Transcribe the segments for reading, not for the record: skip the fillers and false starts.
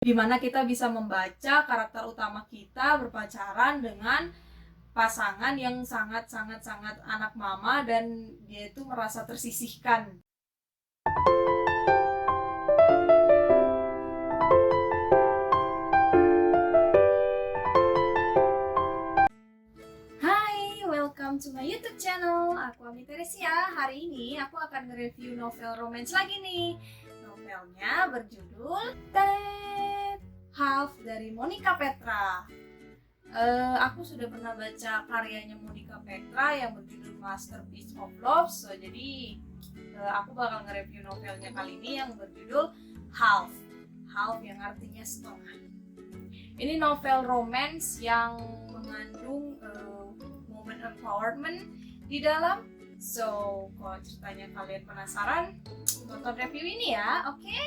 di mana kita bisa membaca karakter utama kita berpacaran dengan pasangan yang sangat anak mama dan dia itu merasa tersisihkan. Hai, welcome to my YouTube channel. Aku Ami Teresia. Hari ini aku akan nge-review novel romance lagi nih. Novelnya berjudul Half dari Monica Petra. Aku sudah pernah baca karyanya Monica Petra yang berjudul Masterpiece of Love. Jadi aku bakal nge-review novelnya kali ini yang berjudul Half yang artinya setengah. Ini novel romance yang mengandung moment empowerment di dalam. So, kalau ceritanya kalian penasaran, tonton review ini ya, oke?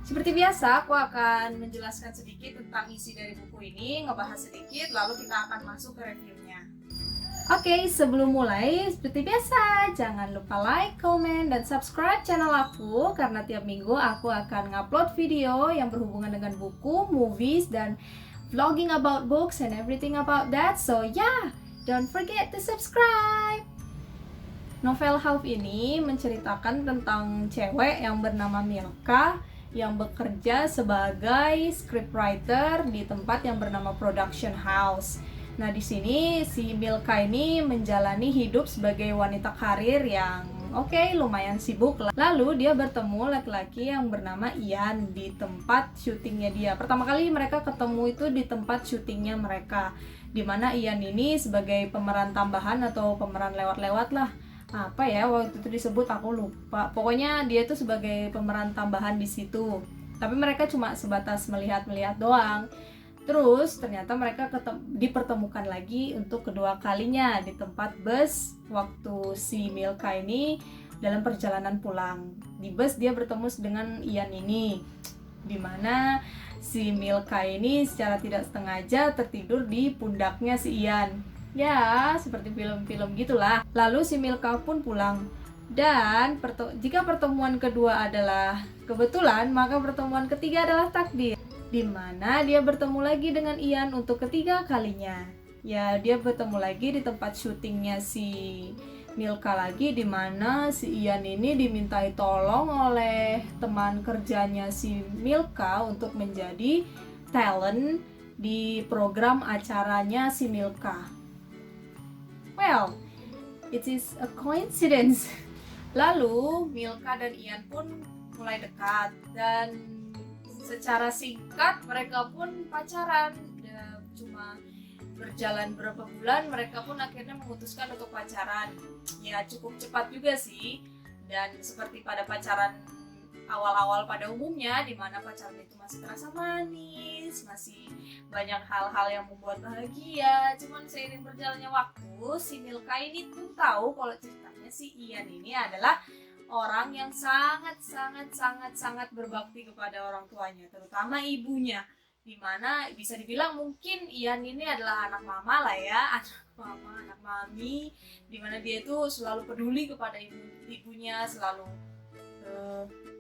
Seperti biasa, aku akan menjelaskan sedikit tentang isi dari buku ini, ngebahas sedikit, lalu kita akan masuk ke reviewnya. Oke, sebelum mulai, seperti biasa, jangan lupa like, comment, dan subscribe channel aku, karena tiap minggu aku akan ngupload video yang berhubungan dengan buku, movies, dan vlogging about books and everything about that. So yeah, don't forget to subscribe. Novel Half ini menceritakan tentang cewek yang bernama Milka yang bekerja sebagai scriptwriter di tempat yang bernama production house. Nah, di sini si Milka ini menjalani hidup sebagai wanita karir yang lumayan sibuk. Lalu dia bertemu laki-laki yang bernama Ian di tempat syutingnya dia. Pertama kali mereka ketemu itu di tempat syutingnya mereka, di mana Ian ini sebagai pemeran tambahan atau pemeran lewat-lewat lah. Apa ya waktu itu disebut, aku lupa. Pokoknya dia itu sebagai pemeran tambahan di situ. Tapi mereka cuma sebatas melihat-melihat doang. Terus ternyata mereka dipertemukan lagi untuk kedua kalinya di tempat bus waktu si Milka ini dalam perjalanan pulang. Di bus dia bertemu dengan Ian ini, dimana si Milka ini secara tidak sengaja tertidur di pundaknya si Ian. Ya, seperti film-film gitulah. Lalu si Milka pun pulang. Dan jika pertemuan kedua adalah kebetulan, maka pertemuan ketiga adalah takdir, di mana dia bertemu lagi dengan Ian untuk ketiga kalinya. Ya, dia bertemu lagi di tempat syutingnya si Milka lagi, di mana si Ian ini dimintai tolong oleh teman kerjanya si Milka untuk menjadi talent di program acaranya si Milka. Well, it is a coincidence. Lalu Milka dan Ian pun mulai dekat dan secara singkat mereka pun pacaran. Cuma berjalan beberapa bulan mereka pun akhirnya memutuskan untuk pacaran. Ya cukup cepat juga sih. Dan seperti pada pacaran awal-awal pada umumnya, di mana pacaran itu masih terasa manis, masih banyak hal-hal yang membuat bahagia. Cuman seiring berjalannya waktu, si Milka ini tuh tahu kalau ceritanya si Ian ini adalah orang yang sangat berbakti kepada orang tuanya, terutama ibunya. Dimana bisa dibilang mungkin Ian ini adalah anak mama lah ya, anak mami, dimana dia itu selalu peduli kepada ibunya, selalu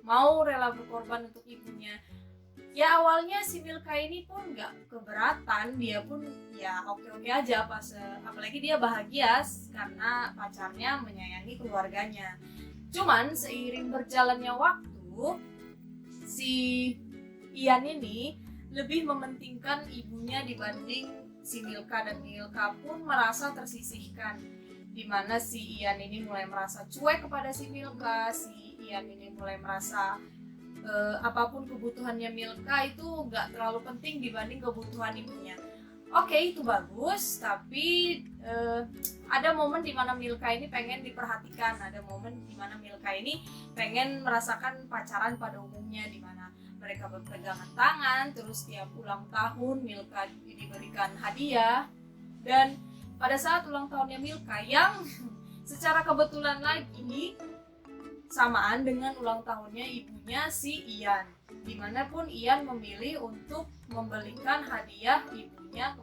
mau rela berkorban untuk ibunya. Ya awalnya si Milka ini pun gak keberatan, dia pun ya oke aja pas apalagi dia bahagia karena pacarnya menyayangi keluarganya. Cuman seiring berjalannya waktu, si Ian ini lebih mementingkan ibunya dibanding si Milka, dan Milka pun merasa tersisihkan, dimana si Ian ini mulai merasa cuek kepada si Milka. Si Ian ini mulai merasa apapun kebutuhannya Milka itu gak terlalu penting dibanding kebutuhan ibunya. Oke, itu bagus, tapi ada momen dimana Milka ini pengen diperhatikan, ada momen dimana Milka ini pengen merasakan pacaran pada umumnya, dimana mereka berpegangan tangan, terus tiap ulang tahun Milka diberikan hadiah. Dan pada saat ulang tahunnya Milka yang secara kebetulan lagi samaan dengan ulang tahunnya ibunya si Ian, dimanapun Ian memilih untuk membelikan hadiah ibunya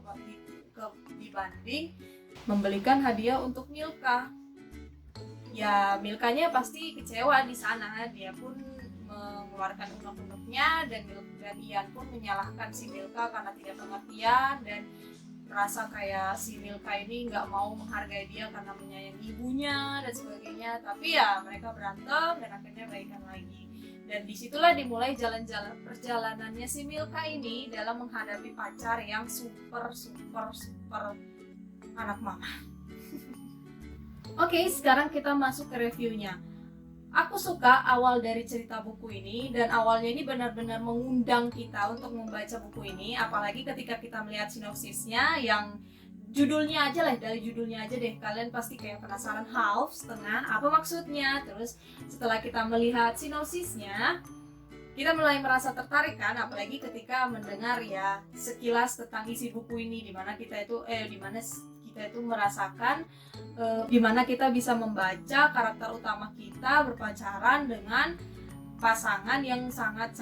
dibanding membelikan hadiah untuk Milka. Ya Milkanya pasti kecewa di sana, dia pun mengeluarkan unek-uneknya, dan Ian pun menyalahkan si Milka karena tidak pengertian dan merasa kayak si Milka ini nggak mau menghargai dia karena menyayangi ibunya dan sebagainya. Tapi ya mereka berantem dan akhirnya baikan lagi. Dan disitulah dimulai jalan-jalan perjalanannya si Milka ini dalam menghadapi pacar yang super anak mama. Oke, sekarang kita masuk ke reviewnya. Aku suka awal dari cerita buku ini, dan awalnya ini benar-benar mengundang kita untuk membaca buku ini, apalagi ketika kita melihat sinopsisnya yang judulnya aja lah, dari judulnya aja deh kalian pasti kayak penasaran half, setengah, apa maksudnya. Terus setelah kita melihat sinopsisnya, kita mulai merasa tertarik kan, apalagi ketika mendengar ya sekilas tentang isi buku ini, dimana kita itu merasakan dimana kita bisa membaca karakter utama kita berpacaran dengan pasangan yang sangat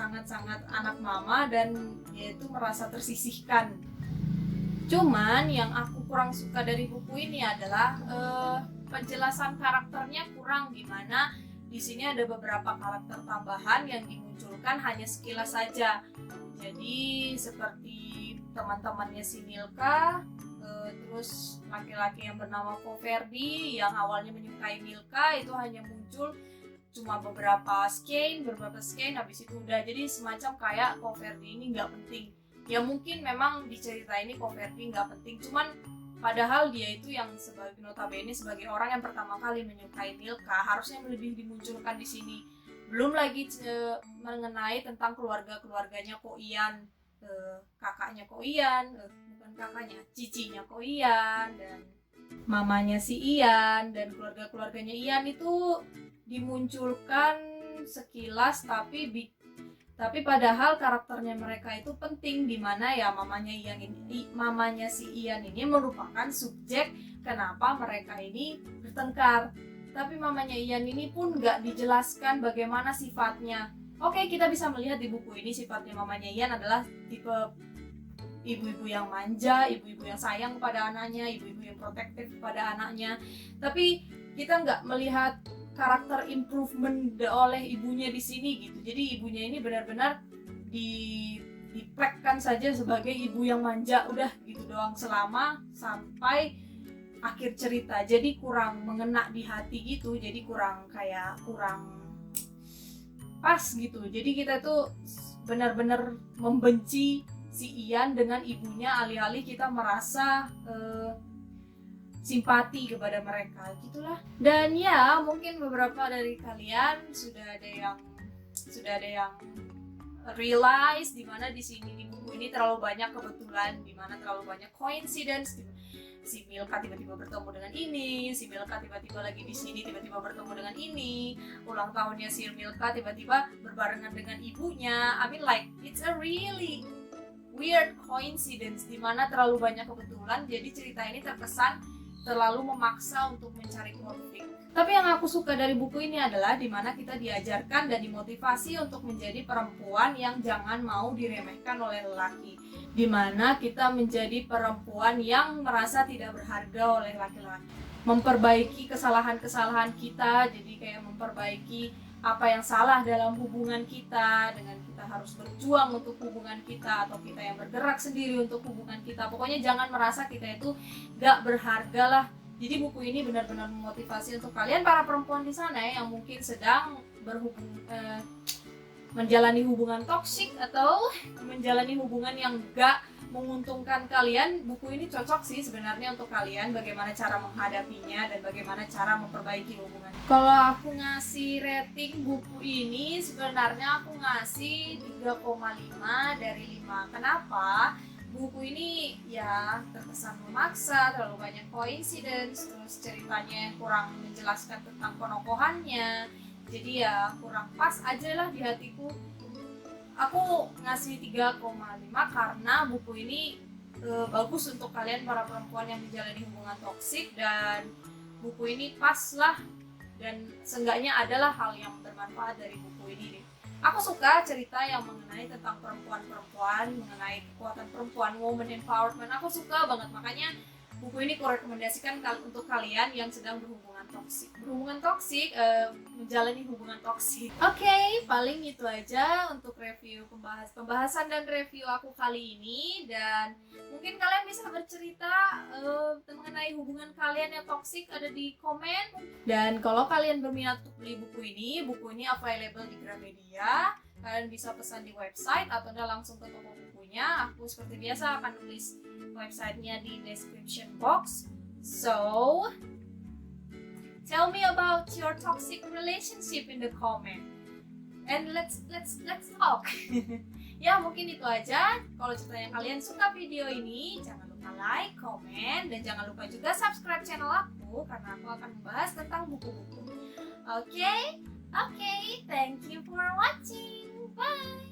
anak mama, dan dia itu merasa tersisihkan. Cuman yang aku kurang suka dari buku ini adalah penjelasan karakternya kurang, dimana di sini ada beberapa karakter tambahan yang dimunculkan hanya sekilas saja. Jadi seperti teman-temannya si Milka, terus laki-laki yang bernama Koverdi yang awalnya menyukai Milka itu hanya muncul cuma beberapa skein, habis itu udah. Jadi semacam kayak Koverdi ini nggak penting. Ya mungkin memang di cerita ini Koverdi nggak penting, cuman padahal dia itu yang sebagai notabene sebagai orang yang pertama kali menyukai Milka harusnya lebih dimunculkan di sini. Belum lagi mengenai tentang keluarganya Ko Ian, kakaknya Ko Ian, bukan kakaknya, cicinya Ko Ian, dan mamanya si Ian, dan keluarganya Ian itu dimunculkan sekilas, tapi padahal karakternya mereka itu penting, dimana ya mamanya si Ian ini merupakan subjek kenapa mereka ini bertengkar. Tapi mamanya Ian ini pun nggak dijelaskan bagaimana sifatnya. Oke, kita bisa melihat di buku ini sifatnya mamanya Ian adalah tipe ibu-ibu yang manja, ibu-ibu yang sayang kepada anaknya, ibu-ibu yang protektif kepada anaknya. Tapi kita nggak melihat karakter improvement oleh ibunya di sini gitu. Jadi ibunya ini benar-benar diplekkan saja sebagai ibu yang manja, udah gitu doang selama sampai akhir cerita. Jadi kurang mengena di hati gitu. Jadi kurang pas gitu. Jadi kita tuh benar-benar membenci si Ian dengan ibunya, alih-alih kita merasa simpati kepada mereka gitulah. Dan ya mungkin beberapa dari kalian sudah ada yang realize dimana di sini di buku ini terlalu banyak kebetulan, dimana terlalu banyak coincidence. Si Milka tiba-tiba bertemu dengan ini, si Milka tiba-tiba lagi di sini tiba-tiba bertemu dengan ini, ulang tahunnya si Milka tiba-tiba berbarengan dengan ibunya. I mean like it's a really weird coincidence dimana terlalu banyak kebetulan, jadi cerita ini terkesan terlalu memaksa untuk mencari konflik. Tapi yang aku suka dari buku ini adalah dimana kita diajarkan dan dimotivasi untuk menjadi perempuan yang jangan mau diremehkan oleh lelaki, dimana kita menjadi perempuan yang merasa tidak berharga oleh laki-laki, memperbaiki kesalahan-kesalahan kita. Jadi kayak memperbaiki apa yang salah dalam hubungan kita, dengan kita harus berjuang untuk hubungan kita, atau kita yang bergerak sendiri untuk hubungan kita. Pokoknya jangan merasa kita itu gak berharga lah. Jadi buku ini benar-benar memotivasi untuk kalian para perempuan di sana yang mungkin sedang menjalani hubungan toksik atau menjalani hubungan yang gak menguntungkan kalian. Buku ini cocok sih sebenarnya untuk kalian, bagaimana cara menghadapinya dan bagaimana cara memperbaiki hubungan. Kalau aku ngasih rating buku ini, sebenarnya aku ngasih 3,5 dari 5. Kenapa? Buku ini ya terkesan memaksa, terlalu banyak coincidence, terus ceritanya kurang menjelaskan tentang penokohannya. Jadi ya kurang pas aja lah di hatiku. Aku ngasih 3,5 karena buku ini bagus untuk kalian para perempuan yang menjalani hubungan toksik, dan buku ini pas lah, dan seenggaknya adalah hal yang bermanfaat dari buku ini deh. Aku suka cerita yang mengenai tentang perempuan-perempuan, mengenai kekuatan perempuan, woman empowerment. Aku suka banget, makanya buku ini aku rekomendasikan untuk kalian yang sedang berhubungan toksik. Menjalani hubungan toksik. Oke, paling itu aja untuk review pembahasan dan review aku kali ini. Dan mungkin kalian bisa bercerita mengenai hubungan kalian yang toksik ada di komen. Dan kalau kalian berminat untuk beli buku ini available di Gramedia. Kalian bisa pesan di website atau langsung ke toko bukunya. Aku seperti biasa akan tulis websitenya di description box. So, tell me about your toxic relationship in the comment, and let's talk. Ya, mungkin itu aja. Kalau ceritanya kalian suka video ini, jangan lupa like, comment, dan jangan lupa juga subscribe channel aku karena aku akan membahas tentang buku-buku. Oke, thank you for watching. Bye.